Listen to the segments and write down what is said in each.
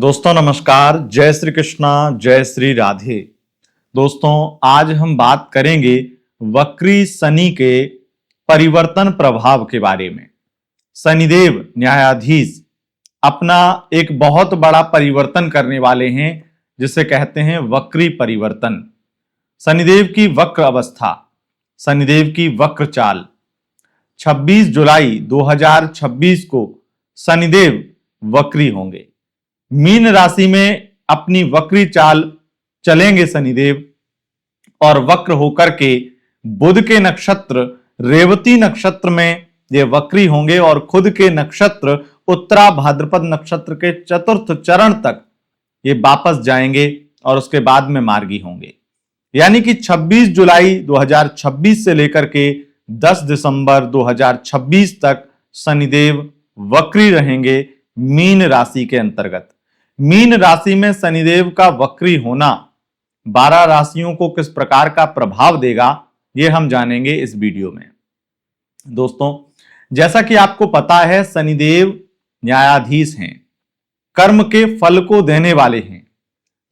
दोस्तों नमस्कार, जय श्री कृष्णा, जय श्री राधे। दोस्तों आज हम बात करेंगे वक्री शनि के परिवर्तन प्रभाव के बारे में। शनिदेव न्यायाधीश अपना एक बहुत बड़ा परिवर्तन करने वाले हैं जिसे कहते हैं वक्री परिवर्तन। शनिदेव की वक्र अवस्था, शनिदेव की वक्र चाल। 26 जुलाई 2026 को शनिदेव वक्री होंगे। मीन राशि में अपनी वक्री चाल चलेंगे शनिदेव और वक्र होकर के बुध के नक्षत्र रेवती नक्षत्र में ये वक्री होंगे और खुद के नक्षत्र उत्तरा भाद्रपद नक्षत्र के चतुर्थ चरण तक ये वापस जाएंगे और उसके बाद में मार्गी होंगे। यानी कि 26 जुलाई 2026 से लेकर के 10 दिसंबर 2026 तक शनिदेव वक्री रहेंगे मीन राशि के अंतर्गत। मीन राशि में शनिदेव का वक्री होना 12 राशियों को किस प्रकार का प्रभाव देगा ये हम जानेंगे इस वीडियो में। दोस्तों जैसा कि आपको पता है शनिदेव न्यायाधीश हैं, कर्म के फल को देने वाले हैं।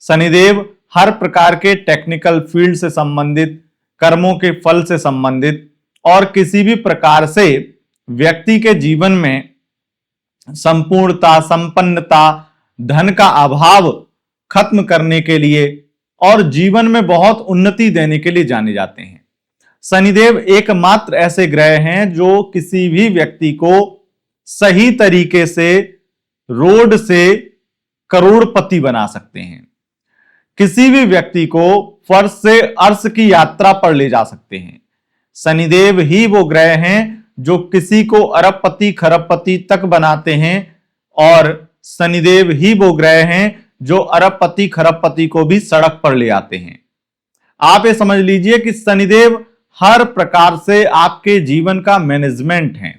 शनिदेव हर प्रकार के टेक्निकल फील्ड से संबंधित, कर्मों के फल से संबंधित और किसी भी प्रकार से व्यक्ति के जीवन में संपूर्णता, संपन्नता, धन का अभाव खत्म करने के लिए और जीवन में बहुत उन्नति देने के लिए जाने जाते हैं। शनिदेव एकमात्र ऐसे ग्रह हैं जो किसी भी व्यक्ति को सही तरीके से रोड से करोड़पति बना सकते हैं। किसी भी व्यक्ति को फर्श से अर्श की यात्रा पर ले जा सकते हैं। शनिदेव ही वो ग्रह हैं जो किसी को अरबपति खरबपति तक बनाते हैं और शनिदेव ही वो ग्रह हैं जो अरबपति खरबपति को भी सड़क पर ले आते हैं। आप ये समझ लीजिए कि शनिदेव हर प्रकार से आपके जीवन का मैनेजमेंट है,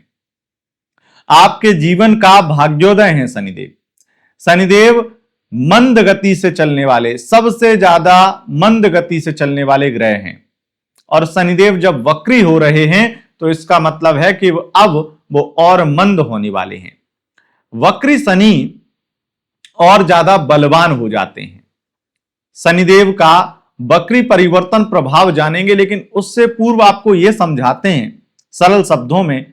आपके जीवन का भाग्योदय है। शनिदेव मंद गति से चलने वाले, सबसे ज्यादा मंद गति से चलने वाले ग्रह हैं और शनिदेव जब वक्री हो रहे हैं तो इसका मतलब है कि अब वो और मंद होने वाले हैं। वक्री शनि और ज्यादा बलवान हो जाते हैं। शनिदेव का वक्री परिवर्तन प्रभाव जानेंगे, लेकिन उससे पूर्व आपको यह समझाते हैं सरल शब्दों में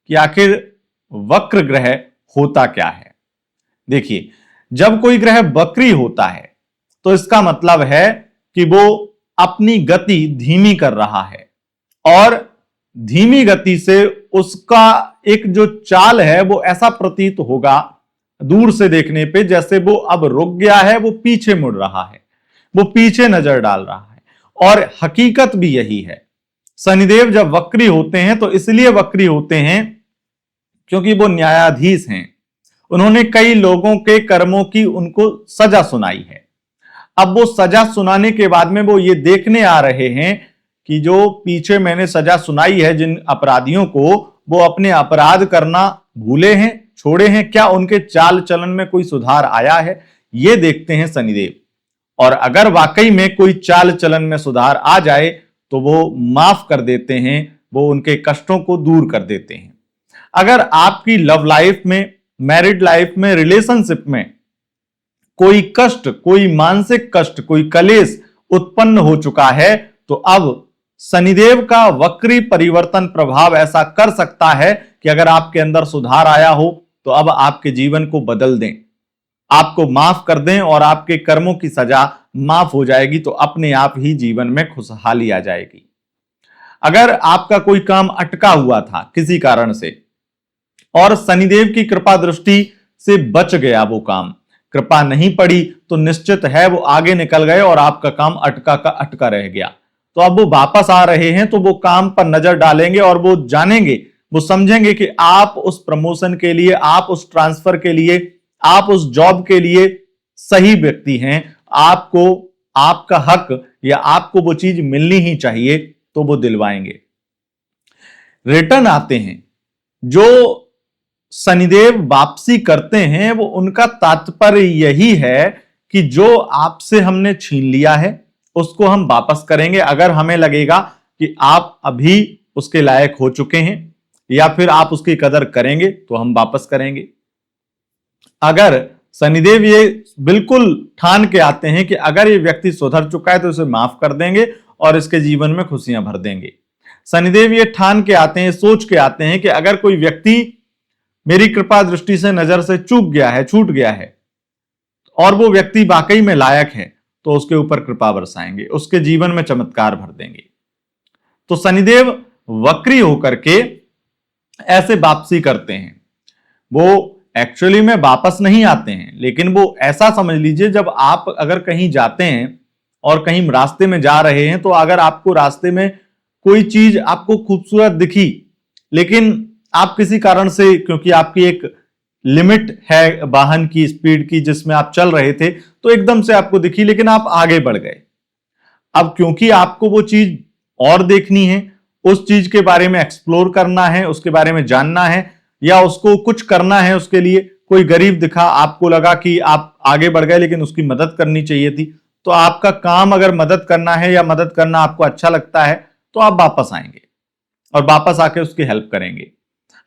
कि आखिर वक्र ग्रह होता क्या है। देखिए, जब कोई ग्रह वक्री होता है तो इसका मतलब है कि वो अपनी गति धीमी कर रहा है और धीमी गति से उसका एक जो चाल है वो ऐसा प्रतीत होगा दूर से देखने पे जैसे वो अब रुक गया है, वो पीछे मुड़ रहा है, वो पीछे नजर डाल रहा है। और हकीकत भी यही है। शनिदेव जब वक्री होते हैं तो इसलिए वक्री होते हैं क्योंकि वो न्यायाधीश हैं। उन्होंने कई लोगों के कर्मों की उनको सजा सुनाई है। अब वो सजा सुनाने के बाद में वो ये देखने आ रहे हैं कि जो पीछे मैंने सजा सुनाई है जिन अपराधियों को, वो अपने अपराध करना भूले हैं, छोड़े हैं, क्या उनके चाल चलन में कोई सुधार आया है, ये देखते हैं शनिदेव। और अगर वाकई में कोई चाल चलन में सुधार आ जाए तो वो माफ कर देते हैं, वो उनके कष्टों को दूर कर देते हैं। अगर आपकी लव लाइफ में, मैरिड लाइफ में, रिलेशनशिप में कोई कष्ट, कोई मानसिक कष्ट, कोई कलेश उत्पन्न हो चुका है तो अब शनिदेव का वक्री परिवर्तन प्रभाव ऐसा कर सकता है कि अगर आपके अंदर सुधार आया हो तो अब आपके जीवन को बदल दें, आपको माफ कर दें और आपके कर्मों की सजा माफ हो जाएगी तो अपने आप ही जीवन में खुशहाली आ जाएगी। अगर आपका कोई काम अटका हुआ था किसी कारण से और शनिदेव की कृपा दृष्टि से बच गया, वो काम कृपा नहीं पड़ी तो निश्चित है वो आगे निकल गए और आपका काम अटका का अटका रह गया। तो अब वो वापस आ रहे हैं तो वो काम पर नजर डालेंगे और वो जानेंगे, वो समझेंगे कि आप उस प्रमोशन के लिए, आप उस ट्रांसफर के लिए, आप उस जॉब के लिए सही व्यक्ति हैं। आपको आपका हक या आपको वो चीज मिलनी ही चाहिए तो वो दिलवाएंगे। रिटर्न आते हैं जो शनिदेव वापसी करते हैं, वो उनका तात्पर्य यही है कि जो आपसे हमने छीन लिया है उसको हम वापस करेंगे। अगर हमें लगेगा कि आप अभी उसके लायक हो चुके हैं या फिर आप उसकी कदर करेंगे तो हम वापस करेंगे। अगर शनिदेव ये बिल्कुल ठान के आते हैं कि अगर ये व्यक्ति सुधर चुका है तो उसे माफ कर देंगे और इसके जीवन में खुशियां भर देंगे। शनिदेव ये ठान के आते हैं, सोच के आते हैं कि अगर कोई व्यक्ति मेरी कृपा दृष्टि से नजर से चूक गया है, छूट गया है और वो व्यक्ति वाकई में लायक है तो उसके ऊपर कृपा बरसाएंगे, उसके जीवन में चमत्कार भर देंगे। तो शनिदेव वक्री होकर के ऐसे वापसी करते हैं। वो एक्चुअली में वापस नहीं आते हैं, लेकिन वो ऐसा समझ लीजिए, जब आप अगर कहीं जाते हैं और कहीं रास्ते में जा रहे हैं तो अगर आपको रास्ते में कोई चीज आपको खूबसूरत दिखी, लेकिन आप किसी कारण से, क्योंकि आपकी एक लिमिट है वाहन की स्पीड की जिसमें आप चल रहे थे, तो एकदम से आपको दिखी लेकिन आप आगे बढ़ गए। अब क्योंकि आपको वो चीज और देखनी है, उस चीज के बारे में एक्सप्लोर करना है, उसके बारे में जानना है या उसको कुछ करना है, उसके लिए कोई गरीब दिखा, आपको लगा कि आप आगे बढ़ गए लेकिन उसकी मदद करनी चाहिए थी, तो आपका काम अगर मदद करना है या मदद करना आपको अच्छा लगता है तो आप वापस आएंगे और वापस आके उसकी हेल्प करेंगे।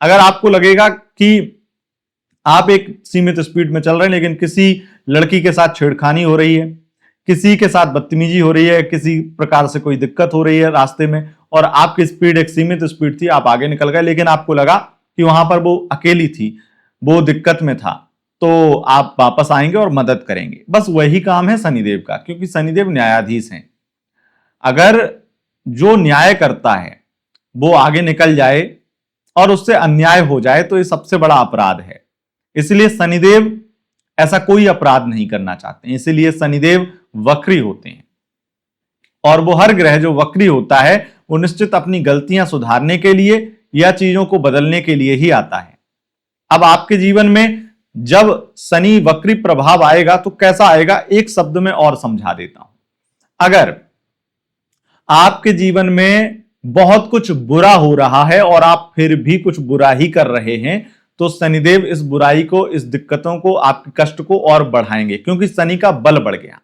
अगर आपको लगेगा कि आप एक सीमित स्पीड में चल रहे हैं लेकिन किसी लड़की के साथ छेड़खानी हो रही है, किसी के साथ बदतमीजी हो रही है, किसी प्रकार से कोई दिक्कत हो रही है रास्ते में और आपकी स्पीड एक सीमित स्पीड थी, आप आगे निकल गए, लेकिन आपको लगा कि वहां पर वो अकेली थी, वो दिक्कत में था, तो आप वापस आएंगे और मदद करेंगे। बस वही काम है शनिदेव का, क्योंकि शनिदेव न्यायाधीश हैं। अगर जो न्याय करता है वो आगे निकल जाए और उससे अन्याय हो जाए तो ये सबसे बड़ा अपराध है। इसलिए शनिदेव ऐसा कोई अपराध नहीं करना चाहते, इसलिए शनिदेव वक्री होते हैं। और वो हर ग्रह जो वक्री होता है वो निश्चित अपनी गलतियां सुधारने के लिए या चीजों को बदलने के लिए ही आता है। अब आपके जीवन में जब शनि वक्री प्रभाव आएगा तो कैसा आएगा, एक शब्द में और समझा देता हूं। अगर आपके जीवन में बहुत कुछ बुरा हो रहा है और आप फिर भी कुछ बुरा ही कर रहे हैं, तो शनिदेव इस बुराई को, इस दिक्कतों को, आपके कष्ट को और बढ़ाएंगे, क्योंकि शनि का बल बढ़ गया।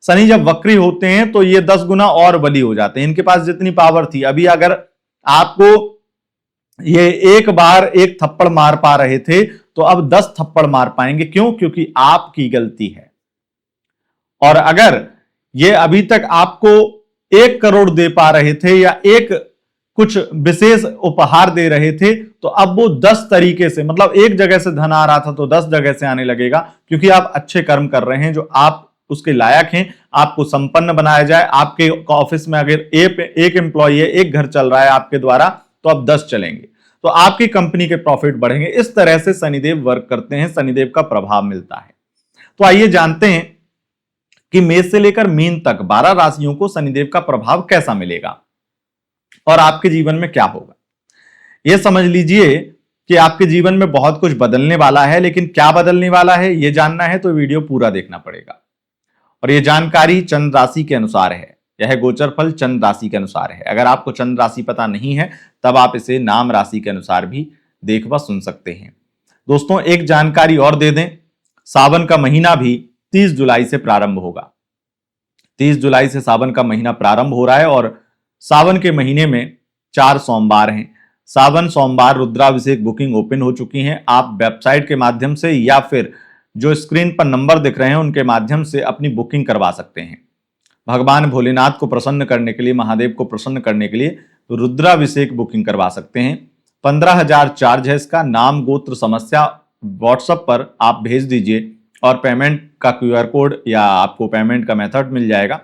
शनि जब वक्री होते हैं तो ये 10 गुना और बली हो जाते हैं। इनके पास जितनी पावर थी, अभी अगर आपको ये एक बार एक थप्पड़ मार पा रहे थे तो अब 10 थप्पड़ मार पाएंगे। क्यों? क्योंकि आपकी गलती है। और अगर ये अभी तक आपको 1 करोड़ दे पा रहे थे या एक कुछ विशेष उपहार दे रहे थे, तो अब वो 10 तरीके से, मतलब एक जगह से धन आ रहा था तो 10 जगह से आने लगेगा, क्योंकि आप अच्छे कर्म कर रहे हैं जो आप उसके लायक हैं। आपको संपन्न बनाया जाए। आपके ऑफिस में अगर एक एम्प्लॉय है, एक घर चल रहा है आपके द्वारा, तो अब 10 चलेंगे, तो आपकी कंपनी के प्रॉफिट बढ़ेंगे। इस तरह से शनिदेव वर्क करते हैं, शनिदेव का प्रभाव मिलता है। तो आइए जानते हैं कि मेष से लेकर मीन तक 12 राशियों को शनिदेव का प्रभाव कैसा मिलेगा और आपके जीवन में क्या होगा। यह समझ लीजिए कि आपके जीवन में बहुत कुछ बदलने वाला है, लेकिन क्या बदलने वाला है यह जानना है तो वीडियो पूरा देखना पड़ेगा। और यह जानकारी चंद्र राशि के अनुसार है, यह गोचर फल चंद्र राशि के अनुसार है। अगर आपको चंद्र राशि पता नहीं है तब आप इसे नाम राशि के अनुसार भी देख व सुन सकते हैं। दोस्तों, एक जानकारी और दे दें, सावन का महीना भी 30 जुलाई से प्रारंभ होगा। 30 जुलाई से सावन का महीना प्रारंभ हो रहा है और सावन के महीने में 4 सोमवार हैं। सावन सोमवार रुद्राभिषेक बुकिंग ओपन हो चुकी हैं। आप वेबसाइट के माध्यम से या फिर जो स्क्रीन पर नंबर दिख रहे हैं उनके माध्यम से अपनी बुकिंग करवा सकते हैं। भगवान भोलेनाथ को प्रसन्न करने के लिए, महादेव को प्रसन्न करने के लिए रुद्राभिषेक बुकिंग करवा सकते हैं। 15,000 चार्ज है इसका। नाम, गोत्र, समस्या व्हाट्सएप पर आप भेज दीजिए और पेमेंट का QR कोड या आपको पेमेंट का मेथड मिल जाएगा,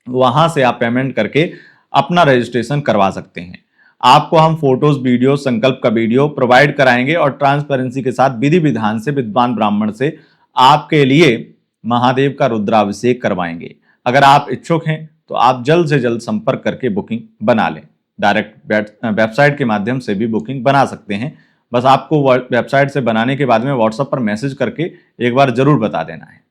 वहां से आप पेमेंट करके अपना रजिस्ट्रेशन करवा सकते हैं। आपको हम फोटोज, वीडियो, संकल्प का वीडियो प्रोवाइड कराएंगे और ट्रांसपेरेंसी के साथ विधि विधान से विद्वान ब्राह्मण से आपके लिए महादेव का रुद्राभिषेक करवाएंगे। अगर आप इच्छुक हैं तो आप जल्द से जल्द संपर्क करके बुकिंग बना लें। डायरेक्ट वेबसाइट के माध्यम से भी बुकिंग बना सकते हैं। बस आपको वेबसाइट से बनाने के बाद में व्हाट्सएप पर मैसेज करके एक बार जरूर बता देना है,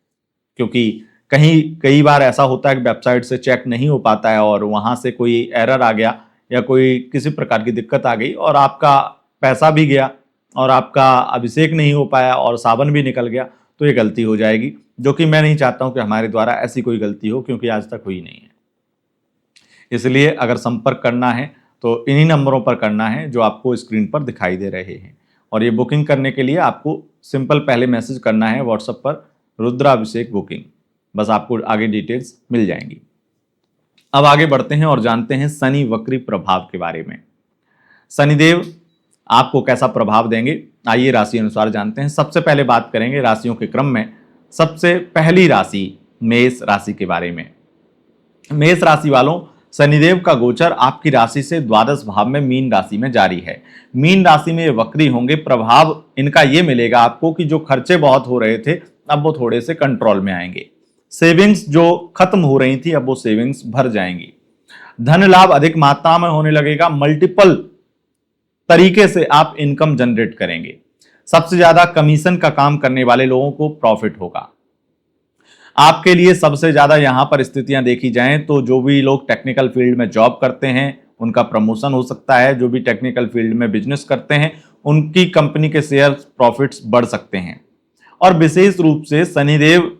क्योंकि कई बार ऐसा होता है कि वेबसाइट से चेक नहीं हो पाता है और वहां से कोई एरर आ गया या कोई किसी प्रकार की दिक्कत आ गई और आपका पैसा भी गया और आपका अभिषेक नहीं हो पाया और सावन भी निकल गया, तो ये गलती हो जाएगी, जो कि मैं नहीं चाहता हूं कि हमारे द्वारा ऐसी कोई गलती हो, क्योंकि आज तक हुई नहीं है। इसलिए अगर संपर्क करना है तो इन्हीं नंबरों पर करना है जो आपको स्क्रीन पर दिखाई दे रहे हैं। और ये बुकिंग करने के लिए आपको सिंपल पहले मैसेज करना है व्हाट्सएप पर रुद्राभिषेक बुकिंग, बस आपको आगे डिटेल्स मिल जाएंगी। अब आगे बढ़ते हैं और जानते हैं शनि वक्री प्रभाव के बारे में। शनिदेव आपको कैसा प्रभाव देंगे, आइए राशि अनुसार जानते हैं। सबसे पहले बात करेंगे राशियों के क्रम में। सबसे पहली राशि मेष राशि के बारे में। मेष राशि वालों, शनिदेव का गोचर आपकी राशि से द्वादश भाव में मीन राशि में जारी है। मीन राशि में ये वक्री होंगे। प्रभाव इनका ये मिलेगा आपको कि जो खर्चे बहुत हो रहे थे अब वो थोड़े से कंट्रोल में आएंगे। सेविंग्स जो खत्म हो रही थी अब वो सेविंग्स भर जाएंगी। धन लाभ अधिक मात्रा में होने लगेगा। मल्टीपल तरीके से आप इनकम जनरेट करेंगे। सबसे ज्यादा कमीशन का काम करने वाले लोगों को प्रॉफिट होगा। आपके लिए सबसे ज्यादा यहां पर स्थितियां देखी जाएं तो जो भी लोग टेक्निकल फील्ड में जॉब करते हैं उनका प्रमोशन हो सकता है। जो भी टेक्निकल फील्ड में बिजनेस करते हैं उनकी कंपनी के शेयर प्रॉफिट्स बढ़ सकते हैं। और विशेष रूप से शनिदेव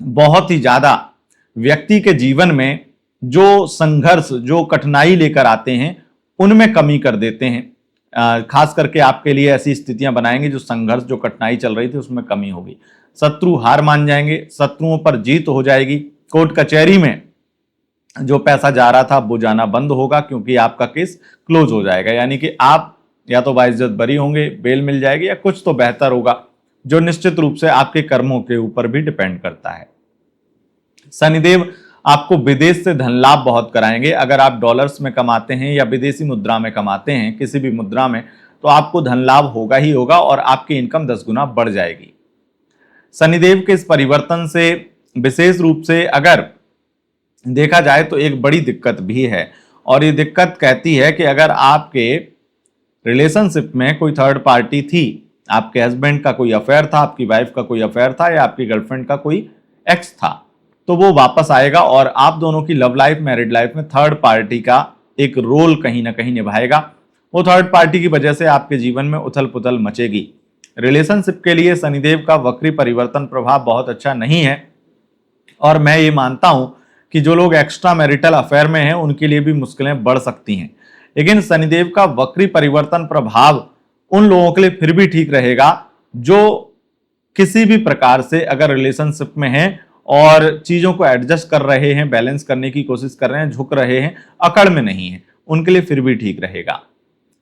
बहुत ही ज्यादा व्यक्ति के जीवन में जो संघर्ष, जो कठिनाई लेकर आते हैं उनमें कमी कर देते हैं। खास करके आपके लिए ऐसी स्थितियां बनाएंगे जो संघर्ष, जो कठिनाई चल रही थी उसमें कमी होगी। शत्रु हार मान जाएंगे, शत्रुओं पर जीत हो जाएगी। कोर्ट कचहरी में जो पैसा जा रहा था वो जाना बंद होगा क्योंकि आपका केस क्लोज हो जाएगा। यानी कि आप या तो बाइज्जत बरी होंगे, बेल मिल जाएगी, या कुछ तो बेहतर होगा जो निश्चित रूप से आपके कर्मों के ऊपर भी डिपेंड करता है। शनिदेव आपको विदेश से धन लाभ बहुत कराएंगे। अगर आप डॉलर्स में कमाते हैं या विदेशी मुद्रा में कमाते हैं, किसी भी मुद्रा में, तो आपको धन लाभ होगा ही होगा और आपकी इनकम 10 गुना बढ़ जाएगी। शनिदेव के इस परिवर्तन से विशेष रूप से अगर देखा जाए तो एक बड़ी दिक्कत भी है, और ये दिक्कत कहती है कि अगर आपके रिलेशनशिप में कोई थर्ड पार्टी थी, आपके हस्बैंड का कोई अफेयर था, आपकी वाइफ का कोई अफेयर था, या आपकी गर्लफ्रेंड का कोई एक्स था, तो वो वापस आएगा और आप दोनों की लव लाइफ, मैरिड लाइफ में थर्ड पार्टी का एक रोल कहीं ना कहीं निभाएगा। वो थर्ड पार्टी की वजह से आपके जीवन में उथल पुथल मचेगी। रिलेशनशिप के लिए शनिदेव का वक्री परिवर्तन प्रभाव बहुत अच्छा नहीं है, और मैं ये मानता हूं कि जो लोग एक्स्ट्रा मैरिटल अफेयर में हैं उनके लिए भी मुश्किलें बढ़ सकती हैं। लेकिन शनिदेव का वक्री परिवर्तन प्रभाव उन लोगों के लिए फिर भी ठीक रहेगा जो किसी भी प्रकार से अगर रिलेशनशिप में हैं और चीजों को एडजस्ट कर रहे हैं, बैलेंस करने की कोशिश कर रहे हैं, झुक रहे हैं, अकड़ में नहीं है, उनके लिए फिर भी ठीक रहेगा।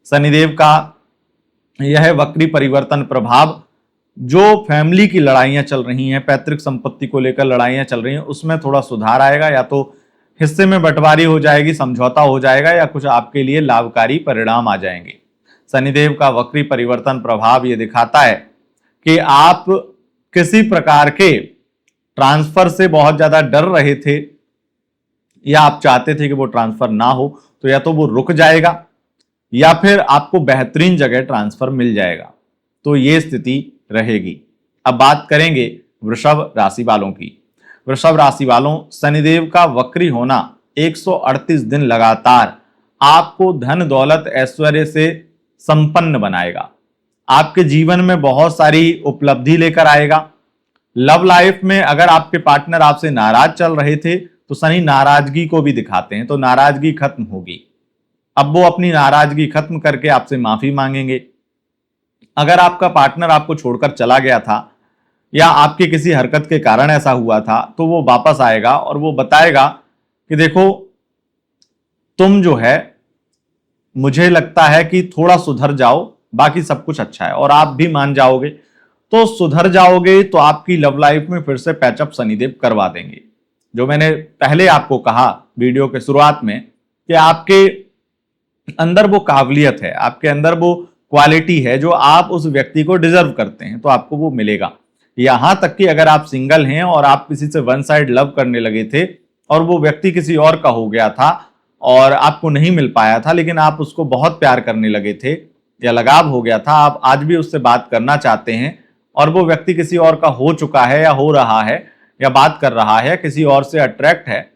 शनिदेव का यह वक्री परिवर्तन प्रभाव जो फैमिली की लड़ाइयां चल रही हैं, पैतृक संपत्ति को लेकर लड़ाइयां चल रही हैं, उसमें थोड़ा सुधार आएगा। या तो हिस्से में बंटवारी हो जाएगी, समझौता हो जाएगा, या कुछ आपके लिए लाभकारी परिणाम आ जाएंगे। शनिदेव का वक्री परिवर्तन प्रभाव ये दिखाता है कि आप किसी प्रकार के ट्रांसफर से बहुत ज्यादा डर रहे थे, या आप चाहते थे कि वो ट्रांसफर ना हो, तो या तो वो रुक जाएगा या फिर आपको बेहतरीन जगह ट्रांसफर मिल जाएगा। तो ये स्थिति रहेगी। अब बात करेंगे वृषभ राशि वालों की। वृषभ राशि वालों, शनिदेव का वक्री होना 138 दिन लगातार आपको धन दौलत ऐश्वर्य से संपन्न बनाएगा। आपके जीवन में बहुत सारी उपलब्धि लेकर आएगा। लव लाइफ में अगर आपके पार्टनर आपसे नाराज चल रहे थे तो शनि नाराजगी को भी दिखाते हैं, तो नाराजगी खत्म होगी। अब वो अपनी नाराजगी खत्म करके आपसे माफी मांगेंगे। अगर आपका पार्टनर आपको छोड़कर चला गया था या आपकी किसी हरकत के कारण ऐसा हुआ था, तो वो वापस आएगा और वो बताएगा कि देखो तुम जो है, मुझे लगता है कि थोड़ा सुधर जाओ, बाकी सब कुछ अच्छा है, और आप भी मान जाओगे। तो सुधर जाओगे तो आपकी लव लाइफ में फिर से पैचअप शनिदेव करवा देंगे। जो मैंने पहले आपको कहा वीडियो के शुरुआत में कि आपके अंदर वो काबिलियत है, आपके अंदर वो क्वालिटी है जो आप उस व्यक्ति को डिजर्व करते हैं, तो आपको वो मिलेगा। यहां तक कि अगर आप सिंगल हैं और आप किसी से वन साइड लव करने लगे थे और वो व्यक्ति किसी और का हो गया था और आपको नहीं मिल पाया था, लेकिन आप उसको बहुत प्यार करने लगे थे या लगाव हो गया था, आप आज भी उससे बात करना चाहते हैं और वो व्यक्ति किसी और का हो चुका है या हो रहा है या बात कर रहा है, किसी और से अट्रैक्ट है,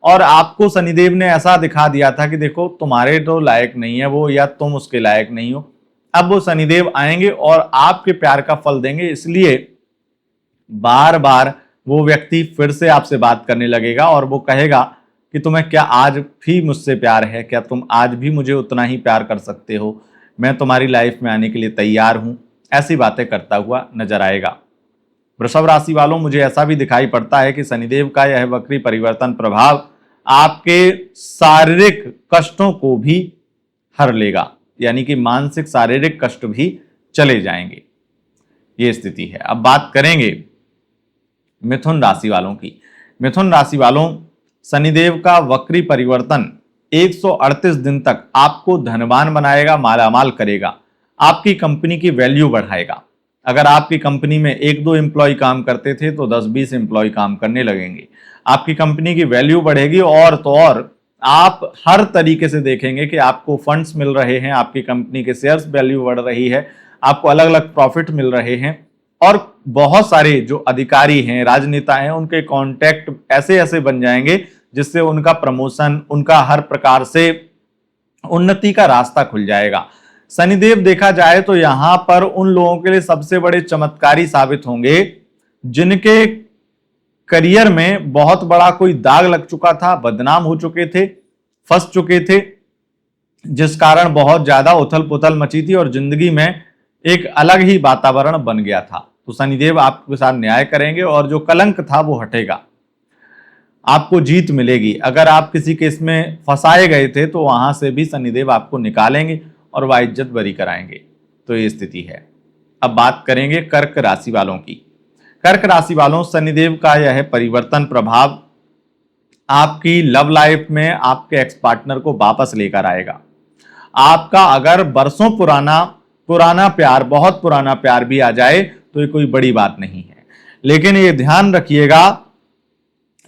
और आपको शनिदेव ने ऐसा दिखा दिया था कि देखो तुम्हारे तो लायक नहीं है वो, या तुम उसके लायक नहीं हो। अब वो शनिदेव आएंगे और आपके प्यार का फल देंगे। इसलिए बार बार वो व्यक्ति फिर से आपसे बात करने लगेगा और वो कहेगा कि तुम्हें क्या आज भी मुझसे प्यार है, क्या तुम आज भी मुझे उतना ही प्यार कर सकते हो, मैं तुम्हारी लाइफ में आने के लिए तैयार हूं, ऐसी बातें करता हुआ नजर आएगा। वृषभ राशि वालों, मुझे ऐसा भी दिखाई पड़ता है कि शनिदेव का यह वक्री परिवर्तन प्रभाव आपके शारीरिक कष्टों को भी हर लेगा, यानी कि मानसिक शारीरिक कष्ट भी चले जाएंगे, ये स्थिति है। अब बात करेंगे मिथुन राशि वालों की। मिथुन राशि वालों, शनिदेव का वक्री परिवर्तन 138 दिन तक आपको धनवान बनाएगा, मालामाल करेगा, आपकी कंपनी की वैल्यू बढ़ाएगा। अगर आपकी कंपनी में 1-2 एम्प्लॉय काम करते थे तो 10-20 एम्प्लॉय काम करने लगेंगे, आपकी कंपनी की वैल्यू बढ़ेगी। और तो और आप हर तरीके से देखेंगे कि आपको फंड्स मिल रहे हैं, आपकी कंपनी के शेयर्स वैल्यू बढ़ रही है, आपको अलग अलग प्रॉफिट मिल रहे हैं। और बहुत सारे जो अधिकारी हैं, राजनेता हैं, उनके कॉन्टैक्ट ऐसे ऐसे बन जाएंगे जिससे उनका प्रमोशन, उनका हर प्रकार से उन्नति का रास्ता खुल जाएगा। शनिदेव देखा जाए तो यहां पर उन लोगों के लिए सबसे बड़े चमत्कारी साबित होंगे जिनके करियर में बहुत बड़ा कोई दाग लग चुका था, बदनाम हो चुके थे, फंस चुके थे, जिस कारण बहुत ज्यादा उथल पुथल मची थी और जिंदगी में एक अलग ही वातावरण बन गया था। तो शनिदेव आपके साथ न्याय करेंगे और जो कलंक था वो हटेगा, आपको जीत मिलेगी। अगर आप किसी केस में फंसाए गए थे तो वहां से भी शनिदेव आपको निकालेंगे और वाइज्जत बरी कराएंगे। तो ये स्थिति है। अब बात करेंगे कर्क राशि वालों की। कर्क राशि वालों, शनिदेव का यह परिवर्तन प्रभाव आपकी लव लाइफ में आपके एक्स पार्टनर को वापस लेकर आएगा। आपका अगर बरसों पुराना प्यार, बहुत पुराना प्यार भी आ जाए तो ये कोई बड़ी बात नहीं है, लेकिन ये ध्यान रखिएगा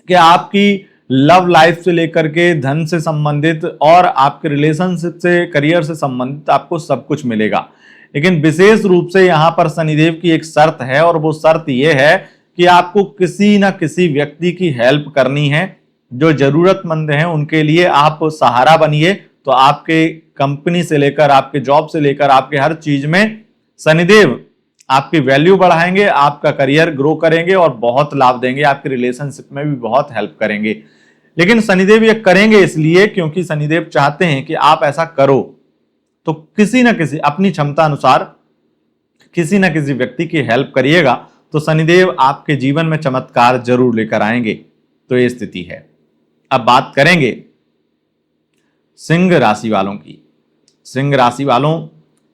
कि आपकी लव लाइफ से लेकर के धन से संबंधित और आपके रिलेशनशिप से, करियर से संबंधित आपको सब कुछ मिलेगा। लेकिन विशेष रूप से यहां पर शनिदेव की एक शर्त है और वो शर्त यह है कि आपको किसी ना किसी व्यक्ति की हेल्प करनी है। जो जरूरतमंद हैं उनके लिए आप सहारा बनिए। तो आपके कंपनी से लेकर, आपके जॉब से लेकर, आपके हर चीज में शनिदेव आपकी वैल्यू बढ़ाएंगे, आपका करियर ग्रो करेंगे और बहुत लाभ देंगे, आपके रिलेशनशिप में भी बहुत हेल्प करेंगे। लेकिन शनिदेव ये करेंगे इसलिए क्योंकि शनिदेव चाहते हैं कि आप ऐसा करो। तो किसी न किसी अपनी क्षमता अनुसार किसी न किसी व्यक्ति की हेल्प करिएगा तो शनिदेव आपके जीवन में चमत्कार जरूर लेकर आएंगे। तो ये स्थिति है। अब बात करेंगे सिंह राशि वालों की। सिंह राशि वालों,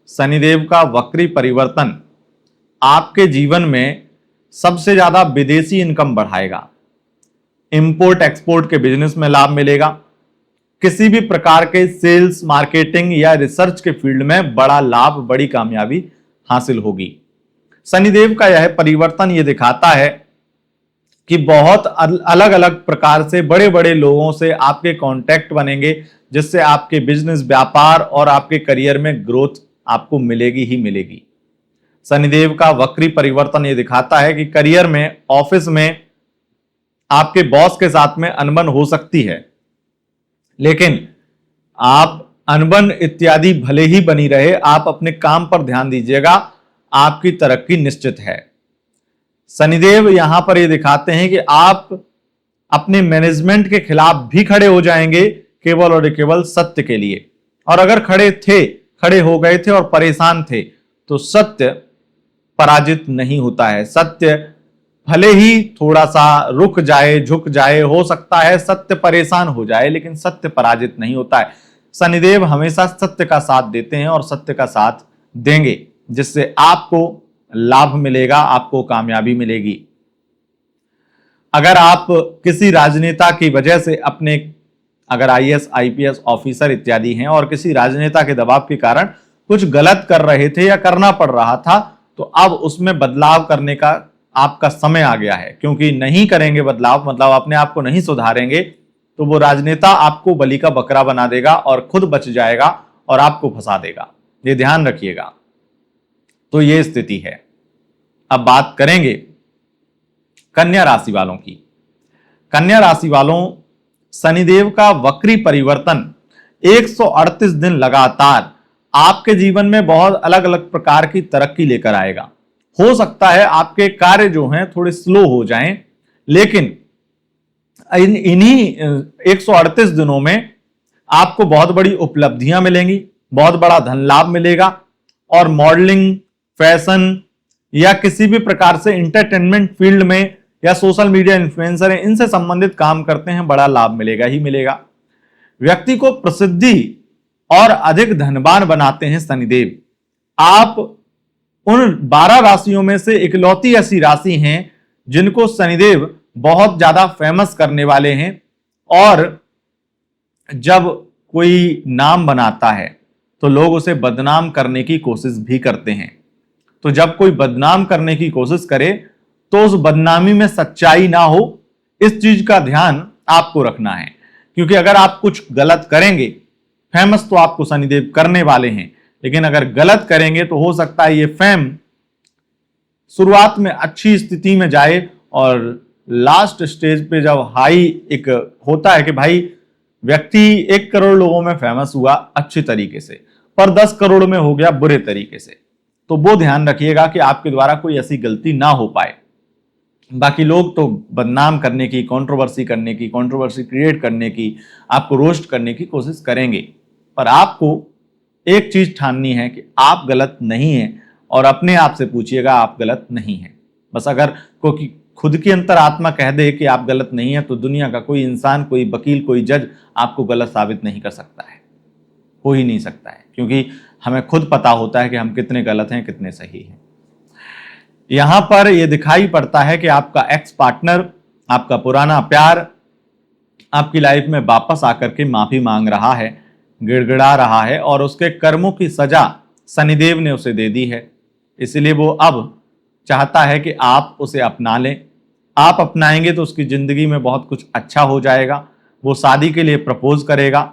शनिदेव का वक्री परिवर्तन आपके जीवन में सबसे ज्यादा विदेशी इनकम बढ़ाएगा। इंपोर्ट एक्सपोर्ट के बिजनेस में लाभ मिलेगा। किसी भी प्रकार के सेल्स, मार्केटिंग या रिसर्च के फील्ड में बड़ा लाभ, बड़ी कामयाबी हासिल होगी। शनिदेव का यह परिवर्तन ये दिखाता है कि बहुत अलग अलग प्रकार से बड़े बड़े लोगों से आपके कांटेक्ट बनेंगे, जिससे आपके बिजनेस, व्यापार और आपके करियर में ग्रोथ आपको मिलेगी ही मिलेगी। शनिदेव का वक्री परिवर्तन ये दिखाता है कि करियर में, ऑफिस में आपके बॉस के साथ में अनबन हो सकती है, लेकिन आप अनबन इत्यादि भले ही बनी रहे, आप अपने काम पर ध्यान दीजिएगा, आपकी तरक्की निश्चित है। शनिदेव यहां पर ये दिखाते हैं कि आप अपने मैनेजमेंट के खिलाफ भी खड़े हो जाएंगे केवल और केवल सत्य के लिए। और अगर खड़े हो गए थे और परेशान थे तो सत्य पराजित नहीं होता है। सत्य भले ही थोड़ा सा रुक जाए, झुक जाए, हो सकता है सत्य परेशान हो जाए, लेकिन सत्य पराजित नहीं होता है। शनिदेव हमेशा सत्य का साथ देते हैं और सत्य का साथ देंगे, जिससे आपको लाभ मिलेगा, आपको कामयाबी मिलेगी। अगर आप किसी राजनेता की वजह से अगर आईएएस, आईपीएस ऑफिसर इत्यादि हैं और किसी राजनेता के दबाव के कारण कुछ गलत कर रहे थे या करना पड़ रहा था, तो अब उसमें बदलाव करने का आपका समय आ गया है। क्योंकि नहीं करेंगे बदलाव, मतलब अपने आप को नहीं सुधारेंगे, तो वो राजनेता आपको बलि का बकरा बना देगा और खुद बच जाएगा और आपको फंसा देगा। ये ध्यान रखिएगा। तो ये स्थिति है। अब बात करेंगे कन्या राशि वालों की। कन्या राशि वालों, शनिदेव का वक्री परिवर्तन 138 दिन लगातार आपके जीवन में बहुत अलग अलग प्रकार की तरक्की लेकर आएगा। हो सकता है आपके कार्य जो हैं थोड़े स्लो हो जाएं, लेकिन इन्हीं 138 दिनों में आपको बहुत बड़ी उपलब्धियां मिलेंगी, बहुत बड़ा धन लाभ मिलेगा। और मॉडलिंग, फैशन या किसी भी प्रकार से इंटरटेनमेंट फील्ड में या सोशल मीडिया इन्फ्लुएंसर है, इनसे संबंधित काम करते हैं, बड़ा लाभ मिलेगा ही मिलेगा। व्यक्ति को प्रसिद्धि और अधिक धनवान बनाते हैं शनिदेव। आप उन 12 राशियों में से इकलौती ऐसी राशि हैं जिनको शनिदेव बहुत ज्यादा फेमस करने वाले हैं। और जब कोई नाम बनाता है तो लोग उसे बदनाम करने की कोशिश भी करते हैं। तो जब कोई बदनाम करने की कोशिश करे तो उस बदनामी में सच्चाई ना हो, इस चीज का ध्यान आपको रखना है। क्योंकि अगर आप कुछ गलत करेंगे, फेमस तो आपको शनिदेव करने वाले हैं, लेकिन अगर गलत करेंगे तो हो सकता है ये फेम शुरुआत में अच्छी स्थिति में जाए और लास्ट स्टेज पे जब हाई एक होता है कि भाई व्यक्ति 1 करोड़ लोगों में फेमस हुआ अच्छी तरीके से, पर 10 करोड़ में हो गया बुरे तरीके से, तो वो ध्यान रखिएगा कि आपके द्वारा कोई ऐसी गलती ना हो पाए। बाकी लोग तो बदनाम करने की, कंट्रोवर्सी करने की, कंट्रोवर्सी क्रिएट करने की, आपको रोस्ट करने की कोशिश करेंगे, पर आपको एक चीज ठाननी है कि आप गलत नहीं हैं और अपने आप से पूछिएगा आप गलत नहीं हैं। बस अगर कोई खुद की अंतरात्मा कह दे कि आप गलत नहीं है तो दुनिया का कोई इंसान, कोई वकील, कोई जज आपको गलत साबित नहीं कर सकता है, हो ही नहीं सकता है, क्योंकि हमें खुद पता होता है कि हम कितने गलत हैं, कितने सही हैं। यहां पर यह दिखाई पड़ता है कि आपका एक्स पार्टनर, आपका पुराना प्यार आपकी लाइफ में वापस आकर के माफी मांग रहा है, गिड़गिड़ा रहा है और उसके कर्मों की सजा शनिदेव ने उसे दे दी है। इसलिए वो अब चाहता है कि आप उसे अपना लें। आप अपनाएंगे तो उसकी जिंदगी में बहुत कुछ अच्छा हो जाएगा। वो शादी के लिए प्रपोज करेगा।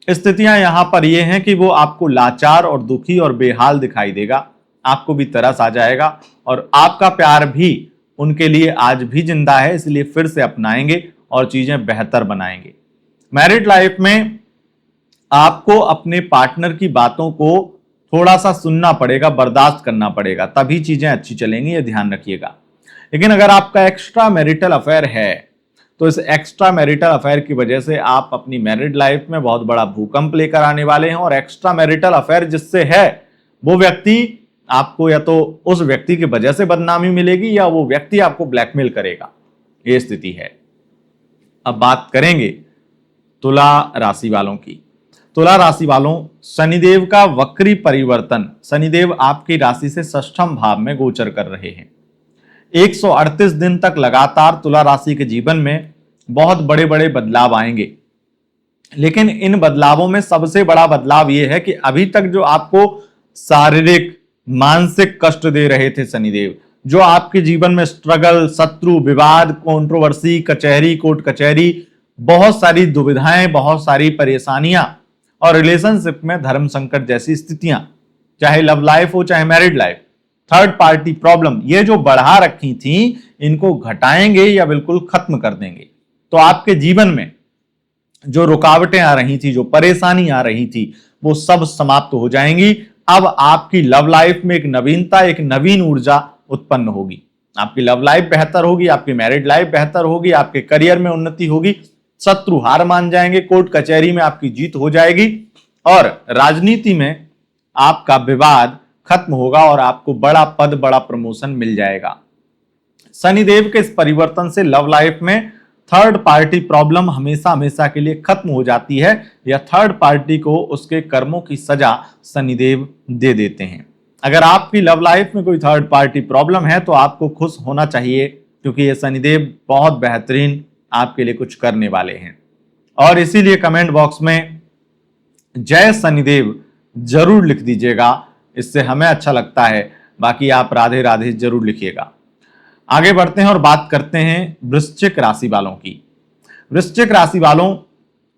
स्थितियां यहां पर ये हैं कि वो आपको लाचार और दुखी और बेहाल दिखाई देगा, आपको भी तरस आ जाएगा और आपका प्यार भी उनके लिए आज भी जिंदा है, इसलिए फिर से अपनाएंगे और चीजें बेहतर बनाएंगे। मैरिड लाइफ में आपको अपने पार्टनर की बातों को थोड़ा सा सुनना पड़ेगा, बर्दाश्त करना पड़ेगा, तभी चीजें अच्छी चलेंगी, ये ध्यान रखिएगा। लेकिन अगर आपका एक्स्ट्रा मैरिटल अफेयर है तो इस एक्स्ट्रा मैरिटल अफेयर की वजह से आप अपनी मैरिड लाइफ में बहुत बड़ा भूकंप लेकर आने वाले हैं। और एक्स्ट्रा मैरिटल अफेयर जिससे है वो व्यक्ति आपको, या तो उस व्यक्ति की वजह से बदनामी मिलेगी या वो व्यक्ति आपको ब्लैकमेल करेगा, ये स्थिति है। अब बात करेंगे तुला राशि वालों की। तुला राशि वालों, शनिदेव का वक्री परिवर्तन, शनिदेव आपकी राशि से षष्ठम भाव में गोचर कर रहे हैं। 138 दिन तक लगातार तुला राशि के जीवन में बहुत बड़े बड़े बदलाव आएंगे। लेकिन इन बदलावों में सबसे बड़ा बदलाव यह है कि अभी तक जो आपको शारीरिक, मानसिक कष्ट दे रहे थे शनिदेव, जो आपके जीवन में स्ट्रगल, शत्रु, विवाद, कंट्रोवर्सी, कचहरी, कोर्ट कचहरी, बहुत सारी दुविधाएं, बहुत सारी परेशानियां और रिलेशनशिप में धर्म संकट जैसी स्थितियां, चाहे लव लाइफ हो चाहे married life, third party problem, ये जो बढ़ा रखी थी, इनको घटाएंगे या बिल्कुल खत्म कर देंगे। तो आपके जीवन में जो रुकावटें आ रही थी, जो परेशानी आ रही थी, वो सब समाप्त हो जाएंगी। अब आपकी लव लाइफ में एक नवीनता, एक नवीन ऊर्जा उत्पन्न होगी। आपकी लव लाइफ बेहतर होगी, आपकी मैरिड लाइफ बेहतर होगी, आपके करियर में उन्नति होगी, शत्रु हार मान जाएंगे, कोर्ट कचहरी में आपकी जीत हो जाएगी और राजनीति में आपका विवाद खत्म होगा और आपको बड़ा पद, बड़ा प्रमोशन मिल जाएगा। शनिदेव के इस परिवर्तन से लव लाइफ में थर्ड पार्टी प्रॉब्लम हमेशा हमेशा के लिए खत्म हो जाती है, या थर्ड पार्टी को उसके कर्मों की सजा शनिदेव दे देते हैं। अगर आपकी लव लाइफ में कोई थर्ड पार्टी प्रॉब्लम है तो आपको खुश होना चाहिए, क्योंकि ये शनिदेव बहुत बेहतरीन आपके लिए कुछ करने वाले हैं। और इसीलिए कमेंट बॉक्स में जय शनिदेव जरूर लिख दीजिएगा, इससे हमें अच्छा लगता है। बाकी आप राधे राधे जरूर लिखिएगा। आगे बढ़ते हैं और बात करते हैं वृश्चिक राशि वालों की। वृश्चिक राशि वालों,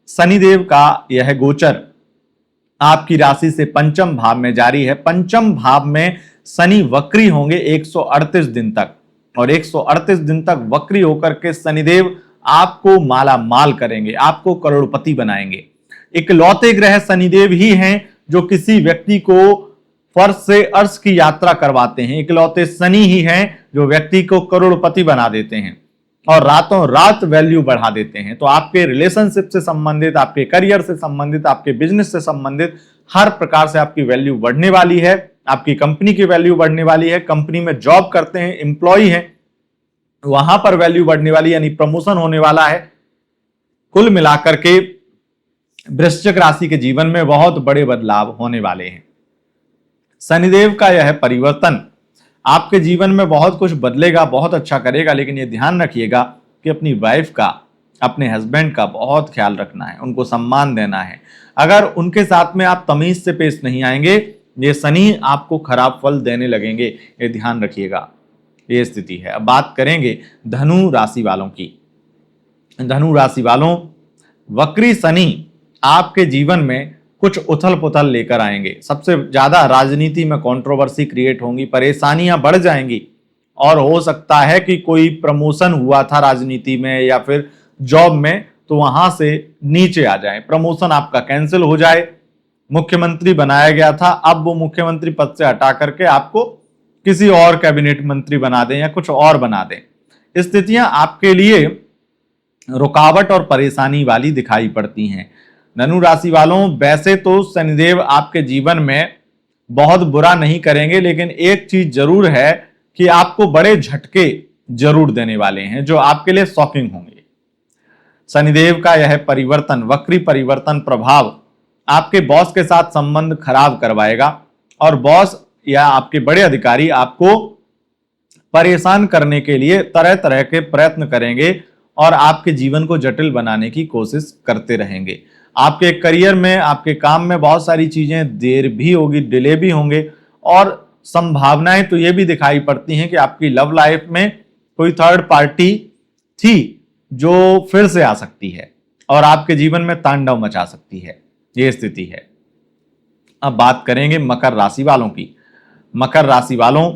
शनिदेव का यह गोचर आपकी राशि से पंचम भाव में जारी है। पंचम भाव में शनि वक्री होंगे 138 दिन तक, और 138 दिन तक वक्री होकर के शनिदेव आपको माला माल करेंगे, आपको करोड़पति बनाएंगे। इकलौते ग्रह शनिदेव ही हैं जो किसी व्यक्ति को फर्श से अर्श की यात्रा करवाते हैं। इकलौते शनि ही हैं जो व्यक्ति को करोड़पति बना देते हैं और रातों रात वैल्यू बढ़ा देते हैं। तो आपके रिलेशनशिप से संबंधित, आपके करियर से संबंधित, आपके बिजनेस से संबंधित हर प्रकार से आपकी वैल्यू बढ़ने वाली है, आपकी कंपनी की वैल्यू बढ़ने वाली है, कंपनी में जॉब करते हैं, एम्प्लॉय हैं, वहां पर वैल्यू बढ़ने वाली यानी प्रमोशन होने वाला है। कुल मिलाकर के वृश्चिक राशि के जीवन में बहुत बड़े बदलाव होने वाले हैं। शनिदेव का यह परिवर्तन आपके जीवन में बहुत कुछ बदलेगा, बहुत अच्छा करेगा, लेकिन यह ध्यान रखिएगा कि अपनी वाइफ का, अपने हस्बैंड का बहुत ख्याल रखना है, उनको सम्मान देना है। अगर उनके साथ में आप तमीज से पेश नहीं आएंगे, ये शनि आपको खराब फल देने लगेंगे, ये ध्यान रखिएगा। ये स्थिति है। अब बात करेंगे धनु राशि वालों की। धनु राशि वालों, वक्री शनि आपके जीवन में कुछ उथल पुथल लेकर आएंगे। सबसे ज्यादा राजनीति में कंट्रोवर्सी क्रिएट होंगी, परेशानियां बढ़ जाएंगी, और हो सकता है कि कोई प्रमोशन हुआ था राजनीति में या फिर जॉब में, तो वहां से नीचे आ जाए, प्रमोशन आपका कैंसिल हो जाए। मुख्यमंत्री बनाया गया था, अब वो मुख्यमंत्री पद से हटा करके आपको किसी और कैबिनेट मंत्री बना दें या कुछ और बना दें। स्थितियां आपके लिए रुकावट और परेशानी वाली दिखाई पड़ती हैं। धनु राशि वालों, वैसे तो शनिदेव आपके जीवन में बहुत बुरा नहीं करेंगे, लेकिन एक चीज जरूर है कि आपको बड़े झटके जरूर देने वाले हैं जो आपके लिए शॉकिंग होंगे। शनिदेव का यह परिवर्तन, वक्री परिवर्तन प्रभाव आपके बॉस के साथ संबंध खराब करवाएगा, और बॉस या आपके बड़े अधिकारी आपको परेशान करने के लिए तरह तरह के प्रयत्न करेंगे और आपके जीवन को जटिल बनाने की कोशिश करते रहेंगे। आपके करियर में, आपके काम में बहुत सारी चीजें देर भी होगी, डिले भी होंगे, और संभावनाएं तो ये भी दिखाई पड़ती हैं कि आपकी लव लाइफ में कोई थर्ड पार्टी थी जो फिर से आ सकती है और आपके जीवन में तांडव मचा सकती है। ये स्थिति है। अब बात करेंगे मकर राशि वालों की। मकर राशि वालों,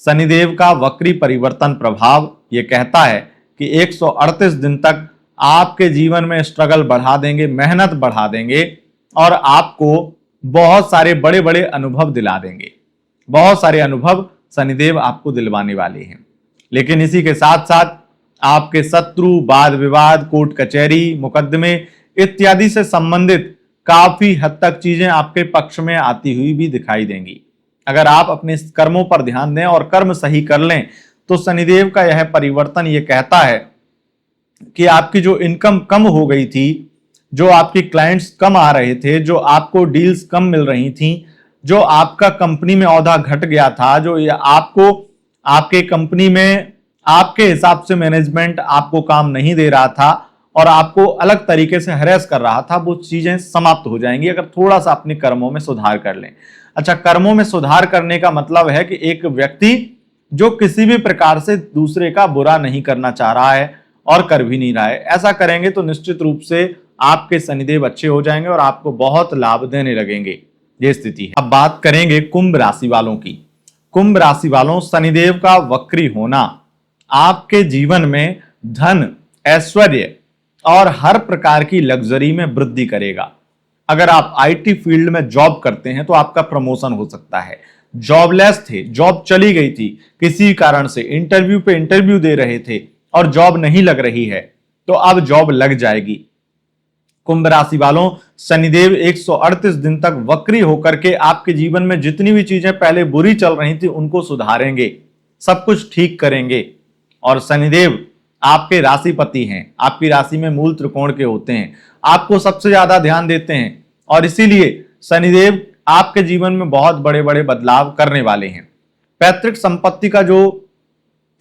शनिदेव का वक्री परिवर्तन प्रभाव ये कहता है कि 138 दिन तक आपके जीवन में स्ट्रगल बढ़ा देंगे, मेहनत बढ़ा देंगे, और आपको बहुत सारे बड़े बड़े अनुभव दिला देंगे। बहुत सारे अनुभव शनिदेव आपको दिलवाने वाले हैं। लेकिन इसी के साथ साथ आपके शत्रु, वाद विवाद, कोर्ट कचहरी, मुकदमे इत्यादि से संबंधित काफी हद तक चीजें आपके पक्ष में आती हुई भी दिखाई देंगी। अगर आप अपने कर्मों पर ध्यान दें और कर्म सही कर लें तो शनिदेव का यह परिवर्तन ये कहता है कि आपकी जो इनकम कम हो गई थी, जो आपकी क्लाइंट्स कम आ रहे थे, जो आपको डील्स कम मिल रही थी, जो आपका कंपनी में औहदा घट गया था, जो आपको आपके कंपनी में आपके हिसाब से मैनेजमेंट आपको काम नहीं दे रहा था और आपको अलग तरीके से हैरेस कर रहा था, वो चीजें समाप्त हो जाएंगी अगर थोड़ा सा अपने कर्मों में सुधार कर लें। अच्छा, कर्मों में सुधार करने का मतलब है कि एक व्यक्ति जो किसी भी प्रकार से दूसरे का बुरा नहीं करना चाह रहा है और कर भी नहीं रहा है, ऐसा करेंगे तो निश्चित रूप से आपके शनिदेव अच्छे हो जाएंगे और आपको बहुत लाभ देने लगेंगे। ये स्थिति है। अब बात करेंगे कुंभ राशि वालों की। कुंभ राशि वालों, शनिदेव का वक्री होना आपके जीवन में धन, ऐश्वर्य और हर प्रकार की लग्जरी में वृद्धि करेगा। अगर आप आईटी फील्ड में जॉब करते हैं तो आपका प्रमोशन हो सकता है। जॉबलेस थे, जॉब चली गई थी, किसी कारण से इंटरव्यू पे इंटरव्यू दे रहे थे और जॉब नहीं लग रही है, तो अब जॉब लग जाएगी। कुंभ राशि वालों, शनिदेव 138 दिन तक वक्री होकर के आपके जीवन में जितनी भी चीजें पहले बुरी चल रही थी उनको सुधारेंगे, सब कुछ ठीक करेंगे। और शनिदेव आपके राशिपति हैं, आपकी राशि में मूल त्रिकोण के होते हैं, आपको सबसे ज्यादा ध्यान देते हैं, और इसीलिए शनिदेव आपके जीवन में बहुत बड़े बड़े बदलाव करने वाले हैं। पैतृक संपत्ति का जो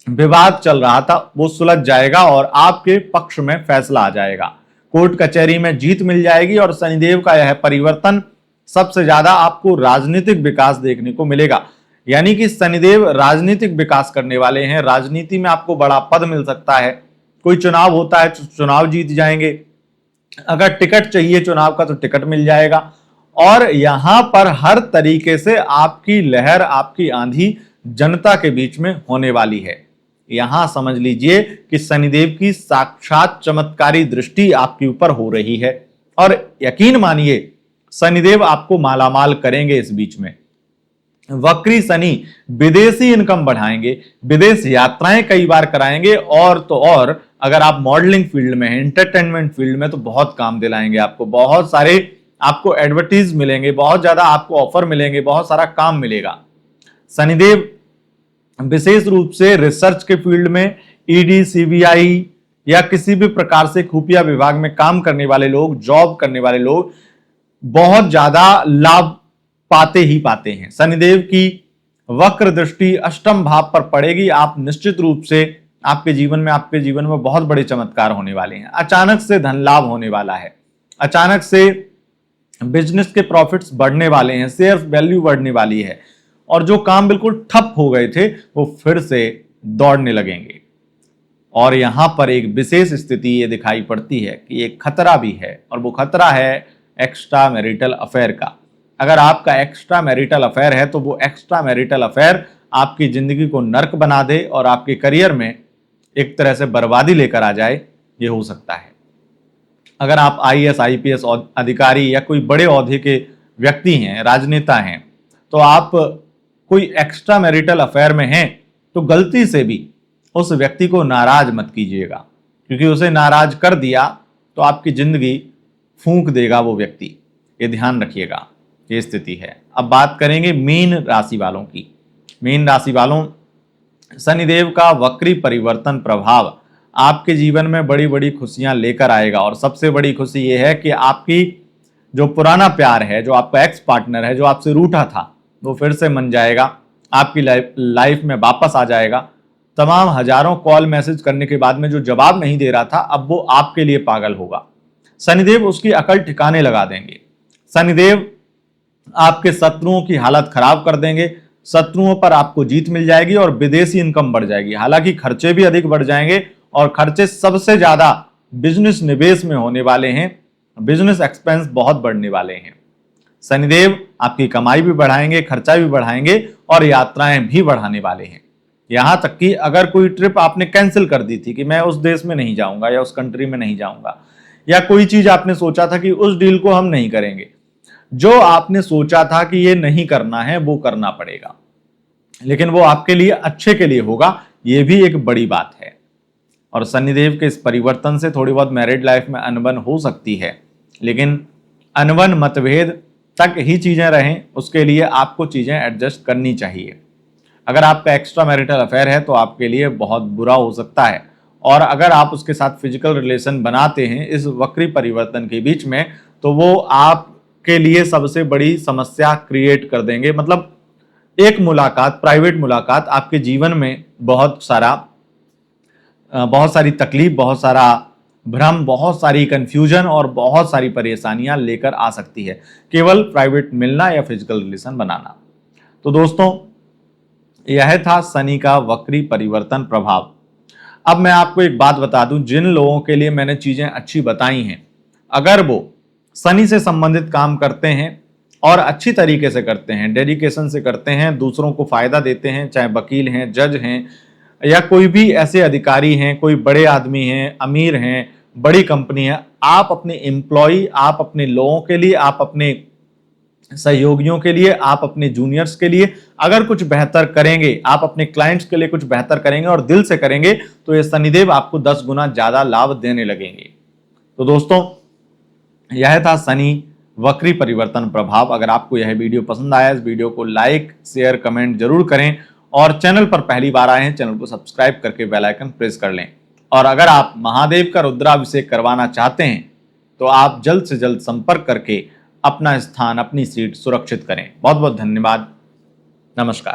विवाद चल रहा था वो सुलझ जाएगा और आपके पक्ष में फैसला आ जाएगा। कोर्ट कचहरी में जीत मिल जाएगी और शनिदेव का यह परिवर्तन सबसे ज्यादा आपको राजनीतिक विकास देखने को मिलेगा। यानी कि शनिदेव राजनीतिक विकास करने वाले हैं। राजनीति में आपको बड़ा पद मिल सकता है, कोई चुनाव होता है तो चुनाव जीत जाएंगे, अगर टिकट चाहिए चुनाव का तो टिकट मिल जाएगा, और यहां पर हर तरीके से आपकी लहर, आपकी आंधी जनता के बीच में होने वाली है। यहां समझ लीजिए कि शनिदेव की साक्षात चमत्कारी दृष्टि आपके ऊपर हो रही है, और यकीन मानिए शनिदेव आपको मालामाल करेंगे। इस बीच में वक्री शनि विदेशी इनकम बढ़ाएंगे, विदेश यात्राएं कई बार कराएंगे, और तो और अगर आप मॉडलिंग फील्ड में हैं, एंटरटेनमेंट फील्ड में, तो बहुत काम दिलाएंगे आपको। बहुत सारे आपको एडवर्टीज मिलेंगे, बहुत ज्यादा आपको ऑफर मिलेंगे, बहुत सारा काम मिलेगा। शनिदेव विशेष रूप से रिसर्च के फील्ड में, ईडी, सीबीआई या किसी भी प्रकार से खुफिया विभाग में काम करने वाले लोग, जॉब करने वाले लोग बहुत ज्यादा लाभ पाते ही पाते हैं। शनिदेव की वक्र दृष्टि अष्टम भाव पर पड़ेगी, आप निश्चित रूप से आपके जीवन में बहुत बड़े चमत्कार होने वाले हैं। अचानक से धन लाभ होने वाला है, अचानक से बिजनेस के प्रॉफिट्स बढ़ने वाले हैं, शेयर वैल्यू बढ़ने वाली है, और जो काम बिल्कुल ठप हो गए थे वो फिर से दौड़ने लगेंगे। और यहां पर एक विशेष स्थिति ये दिखाई पड़ती है कि एक खतरा भी है, और वो खतरा है एक्स्ट्रा मैरिटल अफेयर का। अगर आपका एक्स्ट्रा मैरिटल अफेयर है तो वो एक्स्ट्रा मैरिटल अफेयर आपकी जिंदगी को नर्क बना दे और आपके करियर में एक तरह से बर्बादी लेकर आ जाए, ये हो सकता है। अगर आप आईएएस, आईपीएस अधिकारी या कोई बड़े ओहदे के व्यक्ति हैं, राजनेता हैं, तो आप कोई एक्स्ट्रा मैरिटल अफेयर में हैं तो गलती से भी उस व्यक्ति को नाराज मत कीजिएगा, क्योंकि उसे नाराज कर दिया तो आपकी जिंदगी फूंक देगा वो व्यक्ति, ये ध्यान रखिएगा, ये स्थिति है। अब बात करेंगे मीन राशि वालों की। मीन राशि वालों, शनिदेव का वक्री परिवर्तन प्रभाव आपके जीवन में बड़ी बड़ी खुशियां लेकर आएगा, और सबसे बड़ी खुशी ये है कि आपकी जो पुराना प्यार है, जो आपका एक्स पार्टनर है, जो आपसे रूठा था, वो फिर से मन जाएगा, आपकी लाइफ में वापस आ जाएगा। तमाम हजारों कॉल मैसेज करने के बाद में जो जवाब नहीं दे रहा था, अब वो आपके लिए पागल होगा। शनिदेव उसकी अकल ठिकाने लगा देंगे। शनिदेव आपके शत्रुओं की हालत खराब कर देंगे, शत्रुओं पर आपको जीत मिल जाएगी और विदेशी इनकम बढ़ जाएगी। हालांकि खर्चे भी अधिक बढ़ जाएंगे, और खर्चे सबसे ज्यादा बिजनेस निवेश में होने वाले हैं, बिजनेस एक्सपेंस बहुत बढ़ने वाले हैं। शनिदेव आपकी कमाई भी बढ़ाएंगे, खर्चा भी बढ़ाएंगे और यात्राएं भी बढ़ाने वाले हैं। यहां तक कि अगर कोई ट्रिप आपने कैंसिल कर दी थी कि मैं उस देश में नहीं जाऊंगा या उस कंट्री में नहीं जाऊंगा, या कोई चीज आपने सोचा था कि उस डील को हम नहीं करेंगे, जो आपने सोचा था कि ये नहीं करना है वो करना पड़ेगा, लेकिन वो आपके लिए अच्छे के लिए होगा, ये भी एक बड़ी बात है। और शनिदेव के इस परिवर्तन से थोड़ी बहुत मैरिड लाइफ में अनबन हो सकती है, लेकिन अनबन मतभेद तक ही चीजें रहें, उसके लिए आपको चीजें एडजस्ट करनी चाहिए। अगर आपका एक्स्ट्रा मैरिटल अफेयर है तो आपके लिए बहुत बुरा हो सकता है, और अगर आप उसके साथ फिजिकल रिलेशन बनाते हैं इस वक्री परिवर्तन के बीच में, तो वो आपके लिए सबसे बड़ी समस्या क्रिएट कर देंगे। मतलब एक मुलाकात, प्राइवेट मुलाकात आपके जीवन में बहुत सारी तकलीफ, बहुत सारा भ्रम, बहुत सारी कंफ्यूजन और बहुत सारी परेशानियां लेकर आ सकती है, केवल प्राइवेट मिलना या फिजिकल रिलेशन बनाना। तो दोस्तों, यह था शनि का वक्री परिवर्तन प्रभाव। अब मैं आपको एक बात बता दूं, जिन लोगों के लिए मैंने चीजें अच्छी बताई हैं, अगर वो शनि से संबंधित काम करते हैं और अच्छी तरीके से करते हैं, डेडिकेशन से करते हैं, दूसरों को फायदा देते हैं, चाहे वकील हैं, जज हैं, या कोई भी ऐसे अधिकारी हैं, कोई बड़े आदमी हैं, अमीर हैं, बड़ी कंपनी है, आप अपने एम्प्लॉय, आप अपने लोगों के लिए, आप अपने सहयोगियों के लिए, आप अपने जूनियर्स के लिए अगर कुछ बेहतर करेंगे, आप अपने क्लाइंट्स के लिए कुछ बेहतर करेंगे और दिल से करेंगे, तो ये शनिदेव आपको 10 गुना ज्यादा लाभ देने लगेंगे। तो दोस्तों, यह था शनि वक्री परिवर्तन प्रभाव। अगर आपको यह वीडियो पसंद आया, इस वीडियो को लाइक, शेयर, कमेंट जरूर करें, और चैनल पर पहली बार आए हैं, चैनल को सब्सक्राइब करके बेल आइकन प्रेस कर लें। और अगर आप महादेव का रुद्राभिषेक करवाना चाहते हैं तो आप जल्द से जल्द संपर्क करके अपना स्थान, अपनी सीट सुरक्षित करें। बहुत बहुत धन्यवाद। नमस्कार।